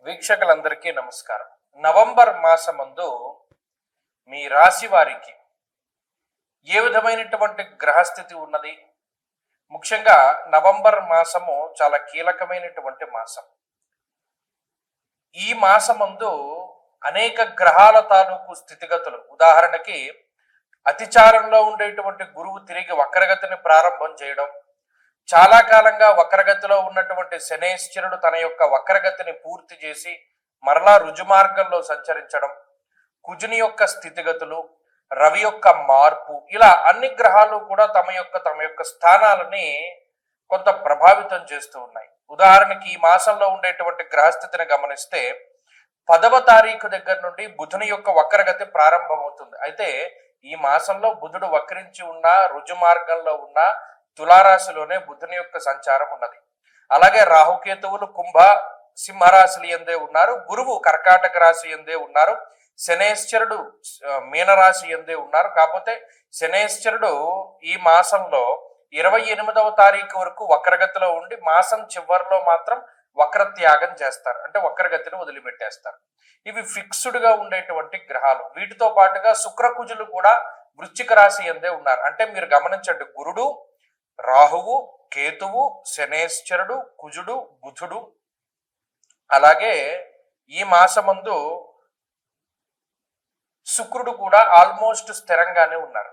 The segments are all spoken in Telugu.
వీక్షకులందరికీ నమస్కారం. నవంబర్ మాసమందు మీ రాశి వారికి ఏ విధమైనటువంటి గ్రహస్థితి ఉన్నది? ముఖ్యంగా నవంబర్ మాసము చాలా కీలకమైనటువంటి మాసం. ఈ మాసమందు అనేక గ్రహాల తాలూకు స్థితిగతులు, ఉదాహరణకి అతిచారంలో ఉండేటువంటి గురువు తిరిగి వక్రగతిని ప్రారంభం చేయడం, చాలా కాలంగా వక్రగతిలో ఉన్నటువంటి శనేశ్వరుడు తన యొక్క వక్రగతిని పూర్తి చేసి మరలా రుజుమార్గంలో సంచరించడం, కుజుని యొక్క స్థితిగతులు, రవి యొక్క మార్పు, ఇలా అన్ని గ్రహాలు కూడా తమ యొక్క స్థానాలని కొంత ప్రభావితం చేస్తూ ఉన్నాయి. ఉదాహరణకి ఈ మాసంలో ఉండేటువంటి గ్రహస్థితిని గమనిస్తే 10వ తారీఖు దగ్గర నుండి బుధుని యొక్క వక్రగతి ప్రారంభమవుతుంది. అయితే ఈ మాసంలో బుధుడు వక్రించి ఉన్న రుజుమార్గంలో ఉన్న తులారాశిలోనే బుధుని యొక్క సంచారం ఉన్నది. అలాగే రాహుకేతువులు కుంభ సింహరాశులు ఎందే ఉన్నారు, గురువు కర్కాటక రాశి ఎందే ఉన్నారు, శనేశ్వరుడు మీనరాశి ఎందే ఉన్నారు. కాకపోతే శనేశ్వరుడు ఈ మాసంలో 28వ తారీఖు వరకు వక్రగతిలో ఉండి మాసం చివరిలో మాత్రం వక్రత్యాగం చేస్తారు, అంటే వక్రగతిని వదిలిపెట్టేస్తారు. ఇవి ఫిక్స్డ్ గా ఉండేటువంటి గ్రహాలు. వీటితో పాటుగా శుక్రకుజులు కూడా వృశ్చిక రాశి ఎందే ఉన్నారు. అంటే మీరు గమనించండి, గురుడు, రాహువు, కేతువు, శనేశ్వరుడు, కుజుడు, బుధుడు, అలాగే ఈ మాసమందు శుక్రుడు కూడా ఆల్మోస్ట్ స్థిరంగానే ఉన్నారు.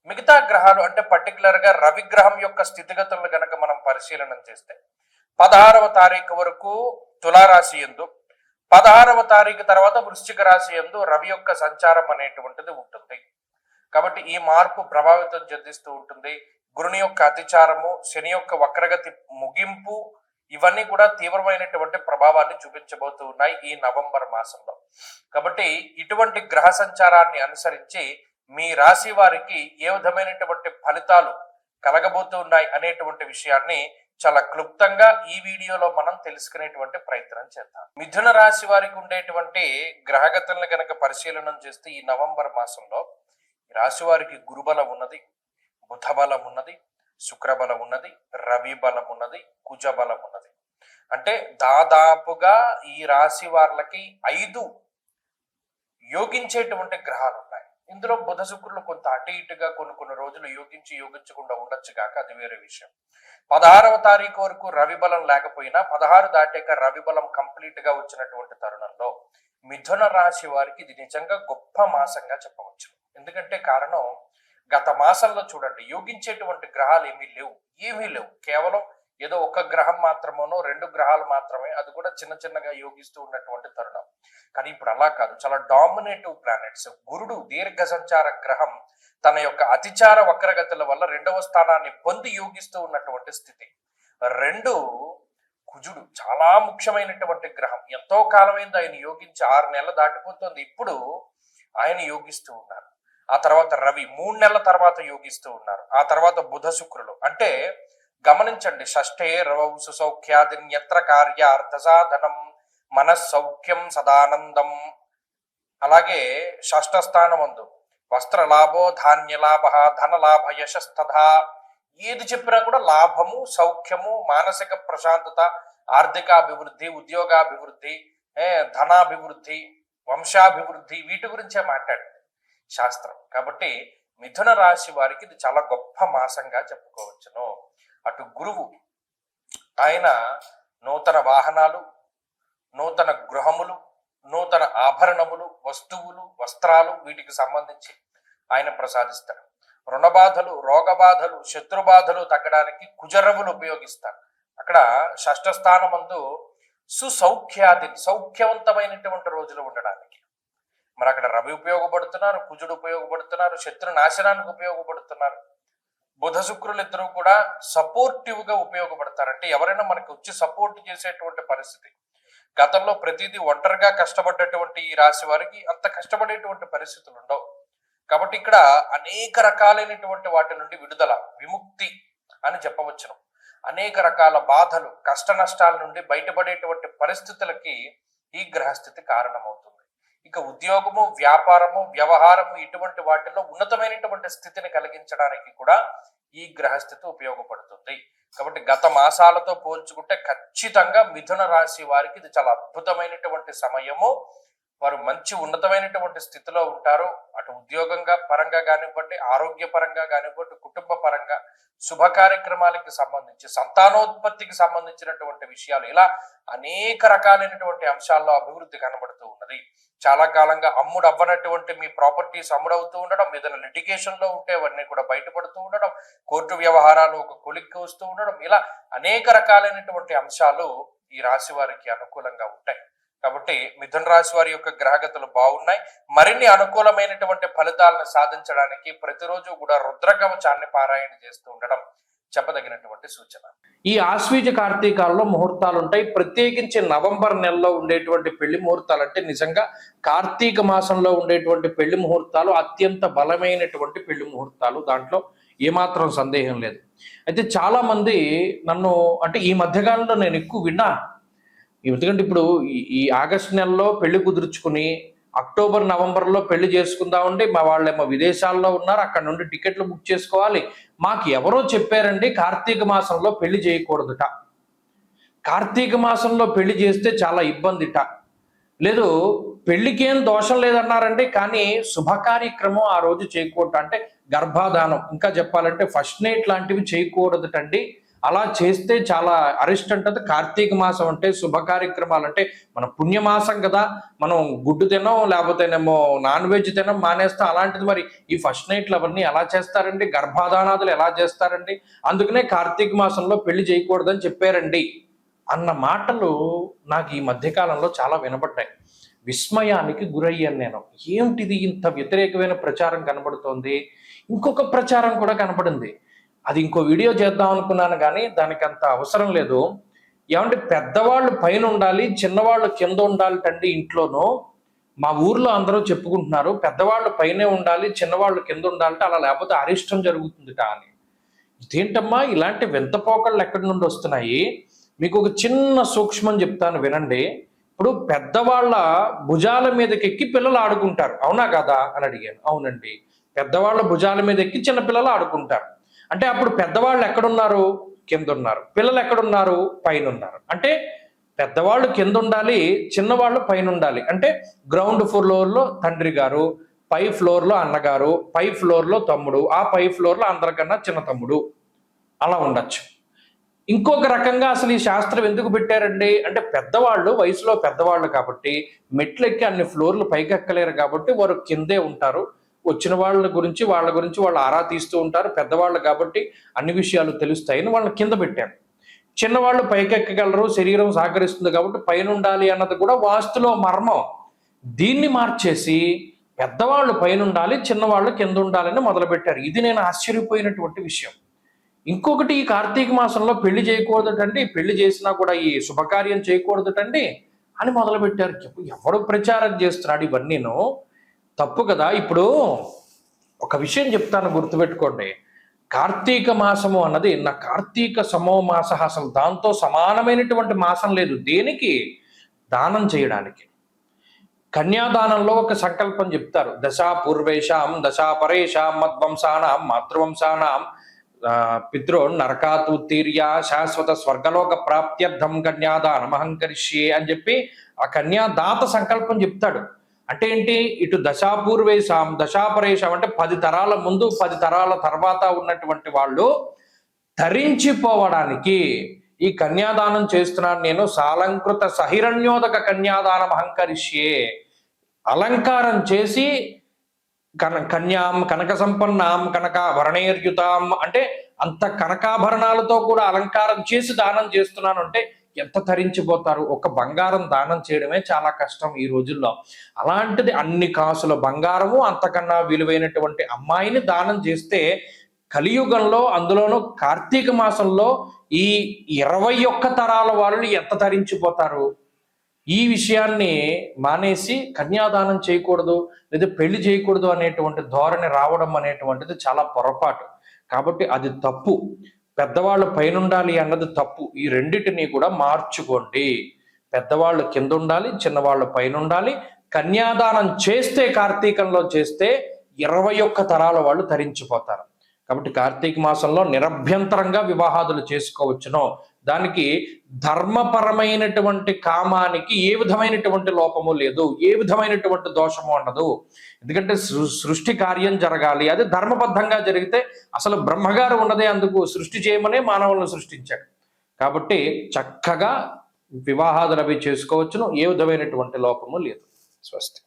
మిగతా గ్రహాలు అంటే పర్టికులర్ గా రవి గ్రహం యొక్క స్థితిగతులను గనక మనం పరిశీలన చేస్తే 16వ తారీఖు వరకు తులారాశి యందు, 16వ తారీఖు తర్వాత వృశ్చిక రాశి యందు రవి యొక్క సంచారం అనేటువంటిది ఉంటుంది. కాబట్టి ఈ మార్పు ప్రభావితం చెందిస్తూ ఉంటుంది. గురుని యొక్క అతిచారము, శని యొక్క వక్రగతి ముగింపు, ఇవన్నీ కూడా తీవ్రమైనటువంటి ప్రభావాన్ని చూపించబోతూ ఉన్నాయి ఈ నవంబర్ మాసంలో. కాబట్టి ఇటువంటి గ్రహ సంచారాన్ని అనుసరించి మీ రాశి వారికి ఏ విధమైనటువంటి ఫలితాలు కలగబోతూ ఉన్నాయి అనేటువంటి విషయాన్ని చాలా క్లుప్తంగా ఈ వీడియోలో మనం తెలుసుకునేటువంటి ప్రయత్నం చేద్దాం. మిథున రాశి వారికి ఉండేటువంటి గ్రహగతులను కనుక పరిశీలన చేస్తే ఈ నవంబర్ మాసంలో రాశి వారికి గురుబలం ఉన్నది, బుధ బలం ఉన్నది, శుక్రబలం ఉన్నది, రవి బలం ఉన్నది, కుజ బలం ఉన్నది. అంటే దాదాపుగా ఈ రాశి వాళ్ళకి 5 యోగించేటువంటి గ్రహాలు ఉన్నాయి. ఇందులో బుధ శుక్రులు కొంత అటు ఇటుగా కొన్ని రోజులు యోగించకుండా ఉండొచ్చు కాక అది వేరే విషయం. 16వ తారీఖు వరకు రవి బలం లేకపోయినా 16 దాటాక రవి బలం కంప్లీట్ గా వచ్చినటువంటి తరుణంలో మిథున రాశి వారికి ఇది నిజంగా గొప్ప మాసంగా చెప్పవచ్చు. ఎందుకంటే కారణం, గత మాసంలో చూడండి యోగించేటువంటి గ్రహాలు ఏమీ లేవు. కేవలం ఏదో ఒక గ్రహం మాత్రమేనో 2 గ్రహాలు మాత్రమే, అది కూడా చిన్నగా యోగిస్తూ ఉన్నటువంటి తరుణం. కానీ ఇప్పుడు అలా కాదు, చాలా డామినేటివ్ ప్లానెట్స్. గురుడు దీర్ఘ సంచార గ్రహం తన యొక్క అతిచార వక్రగతుల వల్ల 2వ స్థానాన్ని పొంది యోగిస్తూ ఉన్నటువంటి స్థితి. 2 కుజుడు చాలా ముఖ్యమైనటువంటి గ్రహం. ఎంతో కాలమైంది ఆయన యోగించి, 6 నెలలు దాటిపోతుంది. ఇప్పుడు ఆయన యోగిస్తూ ఉన్నారు. ఆ తర్వాత రవి 3 నెలల తర్వాత యోగిస్తూ ఉన్నారు. ఆ తర్వాత బుధ శుక్రులు. అంటే గమనించండి, షష్ఠే రవౌ సుసౌఖ్యాదిన్యత్ర కార్య అర్థ సాధనం మనస్సౌఖ్యం సదానందం. అలాగే షష్ఠ స్థానమందు వస్త్రలాభో ధాన్యలాభ ధనలాభ యశస్తథా. ఏది చెప్పినా కూడా లాభము, సౌఖ్యము, మానసిక ప్రశాంతత, ఆర్థికాభివృద్ధి, ఉద్యోగాభివృద్ధి, ధనాభివృద్ధి, వంశాభివృద్ధి, వీటి గురించే మాట్లాడింది శాస్త్రం. కాబట్టి మిథున రాశి వారికి ఇది చాలా గొప్ప మాసంగా చెప్పుకోవచ్చును. అటు గురువు ఆయన నూతన వాహనాలు, నూతన గృహములు, నూతన ఆభరణములు, వస్తువులు, వస్త్రాలు, వీటికి సంబంధించి ఆయన ప్రసాదిస్తారు. రుణబాధలు, రోగబాధలు, శత్రుబాధలు తగ్గడానికి కుజరవులు ఉపయోగిస్తారు. అక్కడ షష్ఠ స్థానమందు సుసౌఖ్యాది, సౌఖ్యవంతమైనటువంటి రోజులు ఉండడానికి. మరి అక్కడ రవి ఉపయోగపడుతున్నారు, కుజుడు ఉపయోగపడుతున్నారు, శత్రు నాశనానికి ఉపయోగపడుతున్నారు. బుధ శుక్రులు ఇద్దరు కూడా సపోర్టివ్ గా ఉపయోగపడతారు. అంటే ఎవరైనా మనకి వచ్చి సపోర్ట్ చేసేటువంటి పరిస్థితి. గతంలో ప్రతిదీ ఒంటరిగా కష్టపడ్డటువంటి ఈ రాశి వారికి అంత కష్టపడేటువంటి పరిస్థితులు ఉండవు. కాబట్టి ఇక్కడ అనేక రకాలైనటువంటి వాటి నుండి విడుదల, విముక్తి అని చెప్పవచ్చును. అనేక రకాల బాధలు, కష్ట నష్టాల నుండి బయటపడేటువంటి పరిస్థితులకి ఈ గ్రహస్థితి కారణమవుతుంది. ఇక ఉద్యోగము, వ్యాపారము, వ్యవహారము ఇటువంటి వాటిలో ఉన్నతమైనటువంటి స్థితిని కలిగించడానికి కూడా ఈ గ్రహస్థితి ఉపయోగపడుతుంది. కాబట్టి గత మాసాలతో పోల్చుకుంటే ఖచ్చితంగా మిథున రాశి వారికి ఇది చాలా అద్భుతమైనటువంటి సమయము. వారు మంచి ఉన్నతమైనటువంటి స్థితిలో ఉంటారు. అటు ఉద్యోగంగా పరంగా కానివ్వండి, ఆరోగ్య పరంగా కానివ్వండి, కుటుంబ పరంగా, శుభ కార్యక్రమాలకి సంబంధించి, సంతానోత్పత్తికి సంబంధించినటువంటి విషయాలు, ఇలా అనేక రకాలైనటువంటి అంశాల్లో అభివృద్ధి కనబడుతూ ఉన్నది. చాలా కాలంగా అమ్ముడు అవ్వనటువంటి మీ ప్రాపర్టీస్ అమ్ముడవుతూ ఉండడం, ఏదైనా లిటిగేషన్ లో ఉంటే అవన్నీ కూడా బయటపడుతూ ఉండడం, కోర్టు వ్యవహారాలు ఒక కొలిక్కి వస్తూ ఉండడం, ఇలా అనేక రకాలైనటువంటి అంశాలు ఈ రాశి వారికి అనుకూలంగా ఉంటాయి. కాబట్టి మిథున రాశి వారి యొక్క గ్రహగతులు బాగున్నాయి. మరిన్ని అనుకూలమైనటువంటి ఫలితాలను సాధించడానికి ప్రతిరోజు కూడా రుద్రకవచాన్ని పారాయణ చేస్తూ ఉండడం చెప్పదగినటువంటి సూచన. ఈ ఆశ్వీజ కార్తీకాల్లో ముహూర్తాలు ఉంటాయి. ప్రత్యేకించి నవంబర్ నెలలో ఉండేటువంటి పెళ్లి ముహూర్తాలు అంటే నిజంగా కార్తీక మాసంలో ఉండేటువంటి పెళ్లి ముహూర్తాలు అత్యంత బలమైనటువంటి పెళ్లి ముహూర్తాలు, దాంట్లో ఏమాత్రం సందేహం లేదు. అయితే చాలా మంది నన్ను అంటే ఈ మధ్యకాలంలో నేను ఎక్కువ విన్నాను, ఎందుకంటే ఇప్పుడు ఈ ఆగస్టు నెలలో పెళ్లి కుదుర్చుకుని అక్టోబర్ నవంబర్లో పెళ్లి చేసుకుందామండి, మా వాళ్ళేమో విదేశాల్లో ఉన్నారు, అక్కడ నుండి టికెట్లు బుక్ చేసుకోవాలి, మాకు ఎవరో చెప్పారండి కార్తీక మాసంలో పెళ్లి చేయకూడదుట, కార్తీక మాసంలో పెళ్లి చేస్తే చాలా ఇబ్బందిట, లేదు పెళ్లికేం దోషం లేదన్నారండి, కానీ శుభ కార్యక్రమం ఆ రోజు చేయకూడదు, అంటే గర్భాధానం ఇంకా చెప్పాలంటే ఫస్ట్ నైట్ లాంటివి చేయకూడదుటండి, అలా చేస్తే చాలా అరిస్ట్ అంటది. కార్తీక మాసం అంటే శుభ కార్యక్రమాలు అంటే మన పుణ్యమాసం కదా, మనం గుడ్డు తినం లేకపోతేనేమో నాన్ వెజ్ తినం మానేస్తాం, అలాంటిది మరి ఈ ఫస్ట్ నైట్లు అవన్నీ ఎలా చేస్తారండి, గర్భాధానాదులు ఎలా చేస్తారండి, అందుకనే కార్తీక మాసంలో పెళ్లి చేయకూడదని చెప్పారండి అన్న మాటలు నాకు ఈ మధ్యకాలంలో చాలా వినబడ్డాయి. విస్మయానికి గురయ్యాను నేను. ఏమిటిది ఇంత వ్యతిరేకమైన ప్రచారం కనబడుతోంది. ఇంకొక ప్రచారం కూడా కనబడింది, అది ఇంకో వీడియో చేద్దాం అనుకున్నాను కానీ దానికి అంత అవసరం లేదు. ఏమంటే పెద్దవాళ్ళు పైన ఉండాలి, చిన్నవాళ్ళు కింద ఉండాలి తండ్రి ఇంట్లోనూ. మా ఊర్లో అందరూ చెప్పుకుంటున్నారు పెద్దవాళ్ళు పైనే ఉండాలి, చిన్నవాళ్ళు కింద ఉండాలంటే, అలా లేకపోతే అరిష్టం జరుగుతుందిట అని. ఇదేంటమ్మా ఇలాంటి వింత పోకళ్ళు ఎక్కడి నుండి వస్తున్నాయి? మీకు ఒక చిన్న సూక్ష్మం చెప్తాను వినండి. ఇప్పుడు పెద్దవాళ్ళ భుజాల మీదకి ఎక్కి పిల్లలు ఆడుకుంటారు, అవునా కదా అని అడిగాను. అవునండి, పెద్దవాళ్ళ భుజాల మీద ఎక్కి చిన్నపిల్లలు ఆడుకుంటారు. అంటే అప్పుడు పెద్దవాళ్ళు ఎక్కడున్నారు? కింద ఉన్నారు. పిల్లలు ఎక్కడున్నారు? పైన ఉన్నారు. అంటే పెద్దవాళ్ళు కింద ఉండాలి, చిన్నవాళ్ళు పైన ఉండాలి. అంటే గ్రౌండ్ ఫ్లోర్లో తండ్రి గారు, పై ఫ్లోర్లో అన్నగారు, పై ఫ్లోర్లో తమ్ముడు, ఆ పై ఫ్లోర్లో అందరికన్నా చిన్న తమ్ముడు, అలా ఉండొచ్చు. ఇంకొక రకంగా అసలు ఈ శాస్త్రం ఎందుకు పెట్టారండి అంటే పెద్దవాళ్ళు వయసులో పెద్దవాళ్ళు కాబట్టి మెట్లెక్కి అన్ని ఫ్లోర్లు పైకి ఎక్కలేరు కాబట్టి వారు కిందే ఉంటారు. వచ్చిన వాళ్ళ గురించి వాళ్ళు ఆరా తీస్తూ ఉంటారు. పెద్దవాళ్ళు కాబట్టి అన్ని విషయాలు తెలుస్తాయని వాళ్ళని కింద పెట్టారు. చిన్నవాళ్ళు పైకెక్కగలరు, శరీరం సహకరిస్తుంది కాబట్టి పైన ఉండాలి అన్నది కూడా వాస్తులో మర్మం. దీన్ని మార్చేసి పెద్దవాళ్ళు పైన ఉండాలి, చిన్నవాళ్ళు కింద ఉండాలని మొదలుపెట్టారు. ఇది నేను ఆశ్చర్యపోయినటువంటి విషయం. ఇంకొకటి, ఈ కార్తీక మాసంలో పెళ్లి చేయకూడదటండి, పెళ్లి చేసినా కూడా ఈ శుభకార్యం చేయకూడదటండి అని మొదలుపెట్టారు. ఎవరు ప్రచారం చేస్తున్నాడు ఇవన్నీను? తప్పు కదా. ఇప్పుడు ఒక విషయం చెప్తాను, గుర్తుపెట్టుకోండి. కార్తీక మాసము అన్నది నా కార్తీక సమో మాస, అసలు దాంతో సమానమైనటువంటి మాసం లేదు. దేనికి? దానం చేయడానికి. కన్యాదానంలో ఒక సంకల్పం చెప్తారు, దశా పూర్వేషాం దశా పరేషాం మద్వంశానాం మాతృవంశానాం పితృ నరకాతుత్తీర్య శాశ్వత స్వర్గలోక ప్రాప్త్యర్థం కన్యాదానం అహంకరిష్యే అని చెప్పి ఆ కన్యాదాత సంకల్పం చెప్తాడు. అంటే ఏంటి? ఇటు దశాపూర్వేశాం దశాపరేషాం అంటే 10 తరాల ముందు 10 తరాల తర్వాత ఉన్నటువంటి వాళ్ళు ధరించిపోవడానికి ఈ కన్యాదానం చేస్తున్నాను నేను, సాలంకృత సహిరణ్యోదక కన్యాదానం అహంకరిష్యే, అలంకారం చేసి కన్యాం కనక సంపన్నాం కనకాభరణైర్యుతాం అంటే అంత కనకాభరణాలతో కూడా అలంకారం చేసి దానం చేస్తున్నాను అంటే ఎంత తరించిపోతారు. ఒక బంగారం దానం చేయడమే చాలా కష్టం ఈ రోజుల్లో. అలాంటిది అన్ని కాసుల బంగారము, అంతకన్నా విలువైనటువంటి అమ్మాయిని దానం చేస్తే కలియుగంలో, అందులోనూ కార్తీక మాసంలో ఈ 21 తరాల వాళ్ళు ఎంత తరించిపోతారు. ఈ విషయాన్ని మానేసి కన్యాదానం చేయకూడదు లేదా పెళ్లి చేయకూడదు అనేటువంటి ధోరణి రావడం అనేటువంటిది చాలా పొరపాటు. కాబట్టి అది తప్పు. పెద్దవాళ్ళు పైన ఉండాలి అన్నది తప్పు. ఈ రెండింటినీ కూడా మార్చుకోండి. పెద్దవాళ్ళు కింద ఉండాలి, చిన్నవాళ్ళు పైన ఉండాలి. కన్యాదానం చేస్తే, కార్తీకంలో చేస్తే 21 తరాల వాళ్ళు తరించిపోతారు. కాబట్టి కార్తీక మాసంలో నిరభ్యంతరంగా వివాహాదులు చేసుకోవచ్చునో, దానికి ధర్మపరమైనటువంటి కామానికి ఏ విధమైనటువంటి లోపము లేదు, ఏ విధమైనటువంటి దోషము ఉండదు. ఎందుకంటే సృష్టి కార్యం జరగాలి, అది ధర్మబద్ధంగా జరిగితే అసలు బ్రహ్మగారు ఉన్నదే అందుకు, సృష్టి చేయమనే మానవులను సృష్టించాడు. కాబట్టి చక్కగా వివాహాదులు అవి చేసుకోవచ్చును, ఏ విధమైనటువంటి లోపము లేదు. స్వస్తి.